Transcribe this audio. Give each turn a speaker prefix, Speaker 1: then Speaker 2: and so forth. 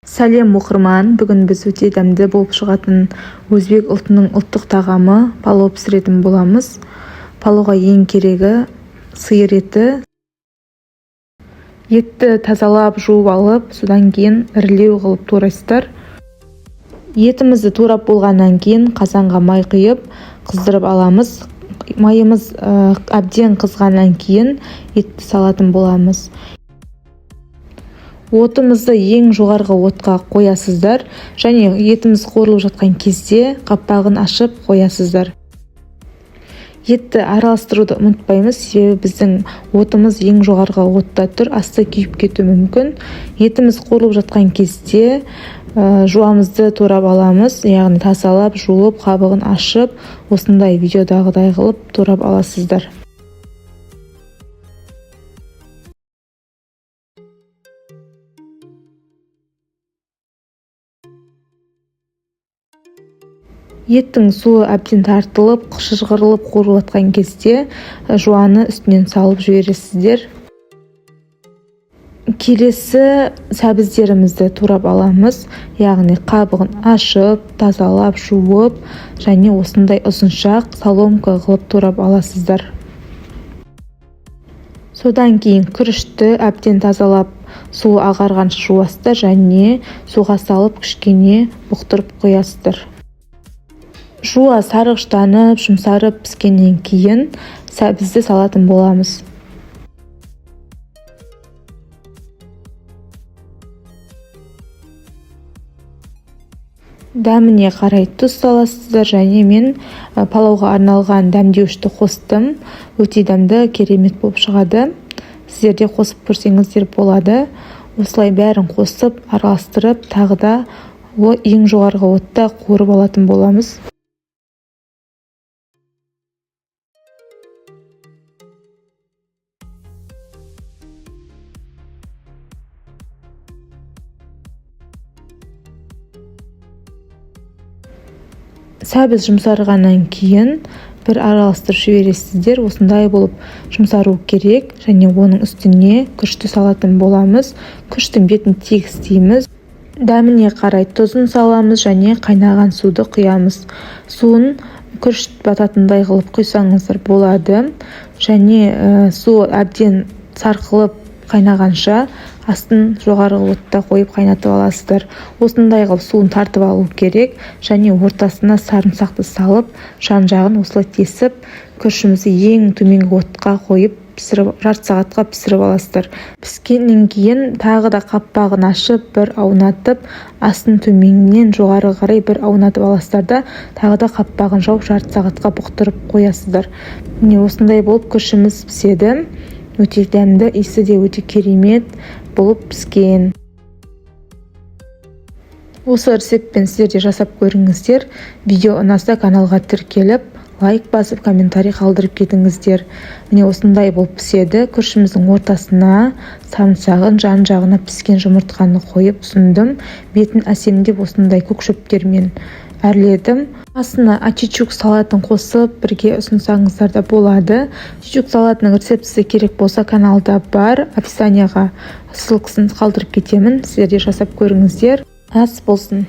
Speaker 1: Сәлем оқырман, бүгін біз өте дәмді болып шығатын өзбек ұлтының ұлттық тағамы палау пісіретін боламыз. Палауға ең керегі сиыр еті. Етті тазалап, жуып алып, содан кейін ірілеу қылып турайсыздар. Етімізді турап болғаннан кейін қазанға май құйып, қыздырып аламыз. Майымыз әбден қызғаннан кейін етті салатын боламыз. Отымызды ең жоғарғы отқа қоясыздар, және етіміз қуырылып жатқан кезде қапағын ашып қоясыздар. Етті араластыруды ұмытпаймыз, себебі біздің отымыз ең жоғарғы отта тұр, асты күйіп кетуі мүмкін. Етіміз қуырылып жатқан кезде жуамызды турап аламыз, яғни тазалап, жуып, қабығын ашып, осындай видеодағыдай қылып турап аласыздар. Еттің суы әбден тартылып, шыжғырылып қуырылып жатқан кезде жуаны үстінен салып жібересіздер. Келесі сәбіздерімізді турап аламыз, яғни қабығын ашып, тазалап, жуып, және осындай ұзыншақ соломка қылып турап аласыздар. Содан кейін күрішті әбден тазалап, суы ағарғанша жуасыздар, және суға салып кішкене бұқтырып қоясыздар. Жуа сарғыштанып, жұмсарып піскеннен кейін сәбізді салатын боламыз. Дәміне қарай тұз саласыздар, және мен палауға арналған дәмдеуішті қостым. Өте дәмді, керемет болып шығады. Сіздер де қосып көрсеңіздер болады. Осылай бәрін қосып, араластырып, тағы да ең жоғарғы отта қуырып алатын боламыз. Сәбіз жұмсарғаннан кейін бір араластырып жібересіздер. Осындай болып жұмсару керек, және оның үстіне күрішті салатын боламыз. Күріштің бетін тегістейміз. Дәміне қарай тұзын саламыз, және қайнаған суды құямыз. Суын күріш бататындай қылып құйсаңыздар болады, және су әбден сарқылып қайнағанша астын жоғарғы отта қойып қайнатып аласыздар. Осындай қылып суын тартып алу керек, және ортасына сарымсақты салып, жан жағын осылай тесіп, күрішімізді ең төменгі отқа қойып, жарты сағатқа пісіріп аласыздар. Піскеннен кейін тағы да қапағын ашып, бір аунатып, астын төменнен жоғары қарай бір аунатып аласыздар да, тағы да қапағын жауып, жарты сағатқа бұқтырып қоясыздар. Міне осындай болып күрішіміз піседі. Өте дәмді, иісі де өте керемет болып піскен. Осы рецептпен сіздер де жасап көріңіздер. Видео ұнаса каналға тіркеліп, лайк басып, комментарий қалдырып кетіңіздер. Міне осындай болып піседі. Күрішіміздің ортасына сарымсағын, жан жағына піскен жұмыртқаны қойып ұсындым. Бетін әсемдеп осындай көк шөптермен әрледім. Астына ачичук салатын қосып бірге ұсынсаңыздар да болады. Ачичук салатының рецептісі керек болса каналда бар, описанияға ссылкасын қалдырып кетемін. Сіздер де жасап көріңіздер. Ас болсын.